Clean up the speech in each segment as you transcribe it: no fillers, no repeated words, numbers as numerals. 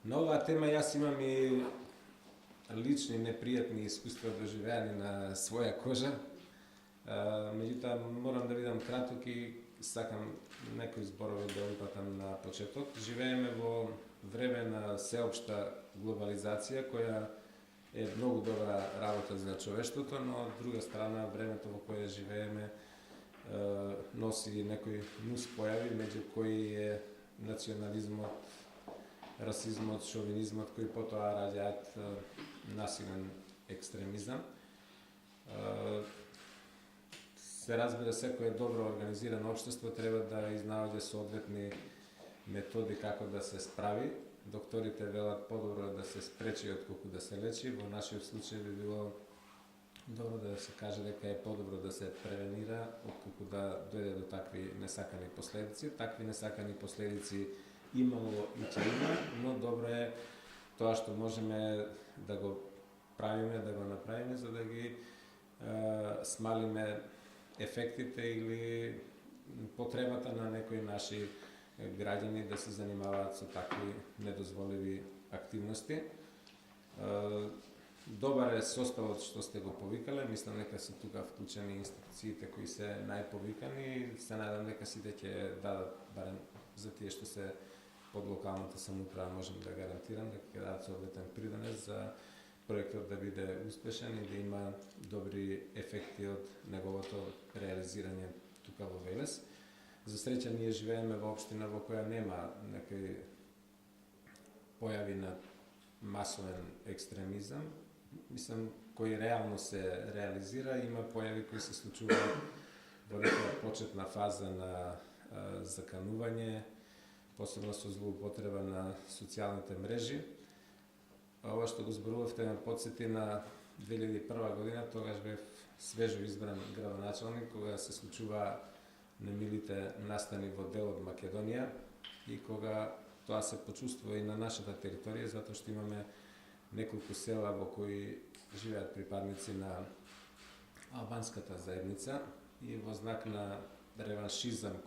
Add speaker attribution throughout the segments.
Speaker 1: На оваа тема јас имам и лични непријатни искуства доживеани на своја кожа. Меѓутоа морам да бидам краток и сакам некои зборови да упатам на почеток. Живееме во време на сеопшта глобализација која е многу добра работа за човештвото, но од друга страна времето во кое живееме носи некои нус појави, меѓу кои е национализмот, расизмот, шовинизмот, кои потоа раѓаат насилен екстремизам. Се разбира, секое добро организирано општество треба да изнаоѓа соодветни методи како да се справи. Докторите велат подобро да се спречи отколку да се лечи. Во нашиот случај би било добро да се каже дека е подобро да се превенира отколку да дојде до такви несакани последици. Такви несакани последици имало и ќе има, но добро е тоа што можеме да го правиме, да го направиме за да ги смалиме ефектите или потребата на некои наши граѓани да се занимаваат со такви недозволиви активности. Добар е составот што сте го повикале, мислам дека се тука вклучени институциите кои се најповикани, се надам дека сите ќе дадат, барем за тие што се под локалната самоуправа, можем да гарантирам дека ќе дадат соодветен придонес за проектот да биде успешен и да има добри ефекти од неговото реализирање тука во Велес. За среќа ние живееме во општина во која нема некои појави на масовен екстремизам, мислам кој реално се реализира, има појави кои се случуваат во некоја почетна фаза на заканување, посебно со злоупотреба на социјалните мрежи. Ова што го зборувавте ме потсети на 2001 година, тогаш бев свежо избран градоначалник, кога се случува немилите настани во дел од Македонија и кога тоа се почувствува и на нашата територија, затоа што имаме неколку села во кои живеат припадници на албанската заедница и во знак на реваншизам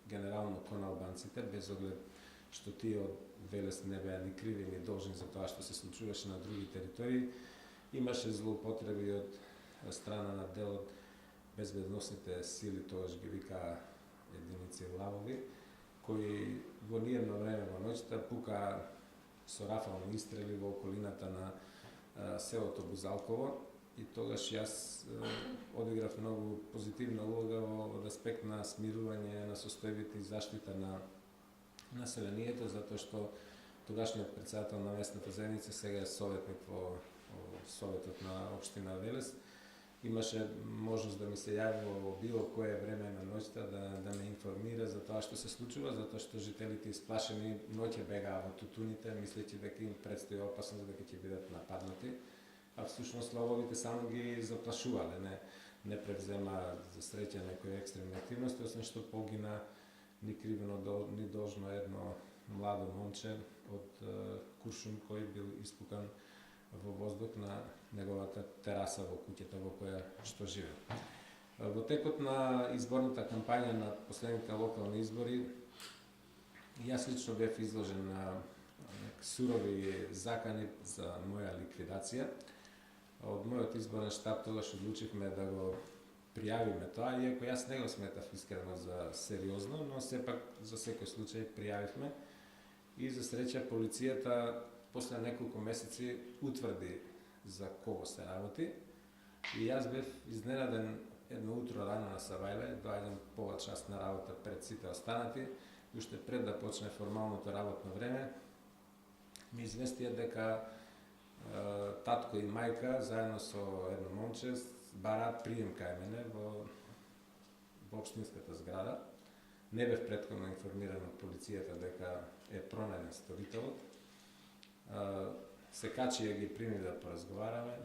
Speaker 1: генерално кон албанците, без оглед што тие од Велес не беа ни криви ни должни за тоа што се случуваше на други територии, имаше злоупотреби од страна на дел од безбедносните сили, тогаш ги викаа единици лавови, кои во ниедно време во ноќта пука со рафални истрели во околината на селото Бузалково и тогаш јас одиграв многу позитивна улога од аспект на смирување на состојбите и заштита на населението, затоа што тогашниот претседател на местната заедница, сега е советник во Советот на општина Велес, имаше можност да ми се јавува во било кое време на ноќта да ме информира за тоа што се случува, затоа што жителите исплашени ноќе бегаа во тутуните, мислејќи дека им предстои опасност дека ќе бидат нападнати, а всушност лововите само ги заплашувале, не превзема за среќа некои екстремни активности, освен што погина ни кривено ни должно едно младо момче од куршум кој бил испукан во воздух на неговата тераса во куќата во која што живе. Во текот на изборната кампања на последните локални избори, јас лично бев изложен на сурови закани за моја ликвидација. Од мојот изборен штаб тогаш одлучивме да го пријавиме тоа, иако јас не го сметав искрено за сериозно, но сепак за секој случај пријавивме и за среќа полицијата после неколку месеци утврди за кого се работи и јас бев изненаден едно утро рано на Савајле, доаѓам пола час на работа пред сите останати, уште пред да почне формалното работно време, ми известија дека татко и мајка заедно со едно момче бараат прием кај мене во општинската зграда. Не бев претходно информиран од полицијата дека е пронајден сторителот. Се качи ја ги прими да поразговараме,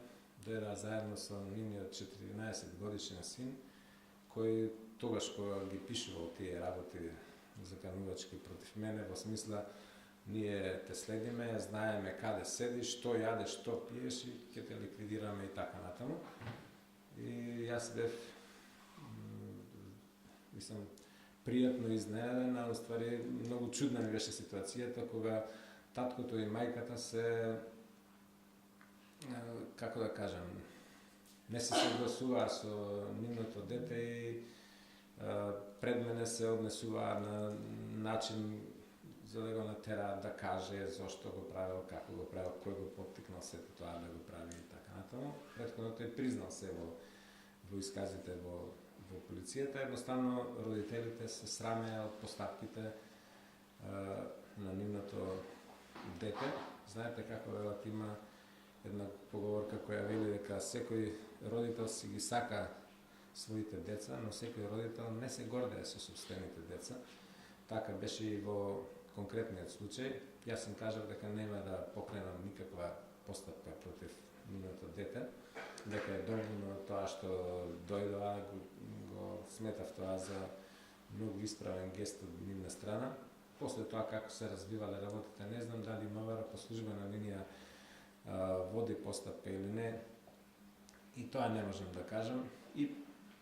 Speaker 1: дојдаа заедно со нивниот 14 годишен син, кој тогаш кога ги пишувал тие работи заканувачки против мене, во смисла ние те следиме, знаеме каде седиш, што јадеш, што пиеш и ќе те ликвидираме и така натаму. И јас бев пријатно изненаден, а уствари многу чудна ми беше ситуацијата кога таткото и мајката се, како да кажам, не се согласуваа со нивното дете и пред мене се однесуваа на начин за да го натераат да каже зошто го правил, како го правил, кој го поттикнал сето тоа да го прави и така натаму. Претходно тој признал се во исказите во полицијата, едноставно родителите се срамеа од постапките на нивното дете. Знаете како велат, има една поговорка која вели дека секој родител си ги сака своите деца, но секој родител не се гордее со сопствените деца. Така беше и во конкретниот случај. Јас им кажав дека нема да покренам никаква постапка против нивното дете, дека е доволно тоа што дојдоа, го сметав тоа за многу исправен гест од нивна страна. После тоа како се развивале работите, не знам дали МВР по службена линија води постапка или не, и тоа не можам да кажам. И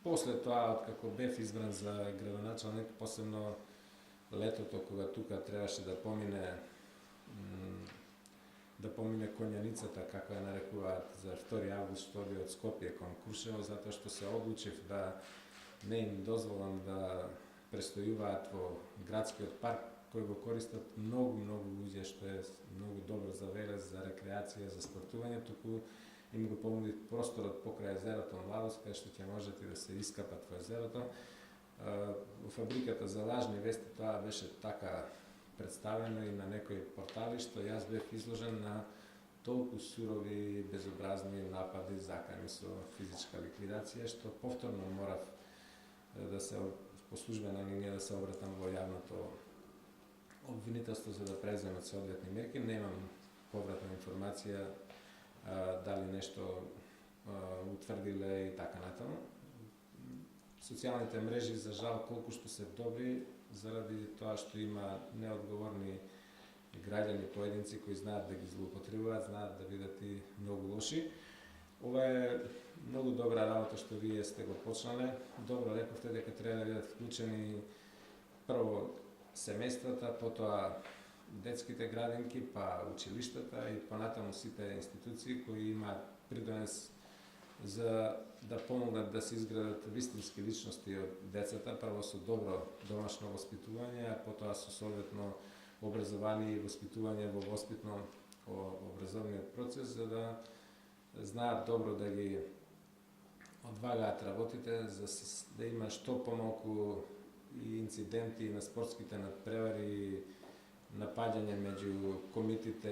Speaker 1: после тоа, откако бев избран за градоначалник, посебно летото кога тука требаше да помине конјаницата, како ја нарекуваат, за 2 август, што оди од Скопје кон Крушево, затоа што се одлучив да не им дозволам да престојуваат во градскиот парк, кој го користат многу луѓе, што е многу добро за велес, за рекреација, за спортување, туку им го понудив просторот покрај езерото Младост, кај што ќе можете да се искапат во езерото. Во фабриката за лажни вести тоа беше така представено и на некои портали, што јас бев изложен на толку сурови, безобразни напади, закани со физичка ликвидација, што повторно морав да се по службена линија да се обратам во јавното обвинителство за да преземат соодветни мерки. Немам повратна информација дали нешто утврдиле и така натаму. Социјалните мрежи, за жал, колку што се добри, заради тоа што има неодговорни граѓани, поединци кои знаат да ги злоупотребуваат, знаат да бидат и многу лоши. Ова е многу добра работа што вие сте го почнале. Добро рековте дека треба да бидат вклучени прво семејствата, потоа детските градинки, па училиштата и понатаму сите институции кои имаат придонес за да помогнат да се изградат вистински личности од децата, прво со добро домашно воспитување, а потоа со соодветно образование и воспитување во воспитно образовниот процес, за да знаат добро да ги одвагаат работите, за да има што помалку и инциденти на спортските надпревари, напаѓање меѓу комитите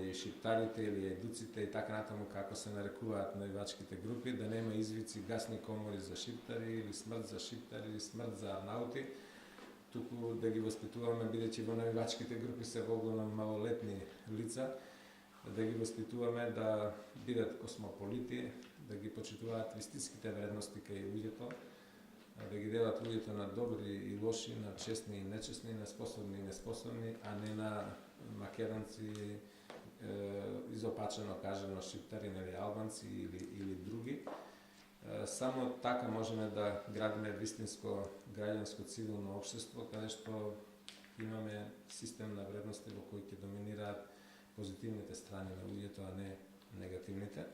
Speaker 1: и шиптарите или едуците и така натаму како се нарекуваат навивачките групи, да нема извици гасни комори за шиптари или смрт за шиптари или смрт за арнаути, туку да ги воспитуваме, бидејќи во навивачките групи се во голем малолетни лица, да ги воспитуваме да бидат космополити, да ги почитуваат вистинските вредности кај луѓето, да ги делат луѓето на добри и лоши, на честни и нечестни, на способни и неспособни, а не на македонци, изопачено кажано шиптари, нели албанци или други. Само така можеме да градиме вистинско граѓанско цивилно општество, каде што имаме систем на вредности во кој ќе доминираат позитивните страни на луѓето, а не негативните.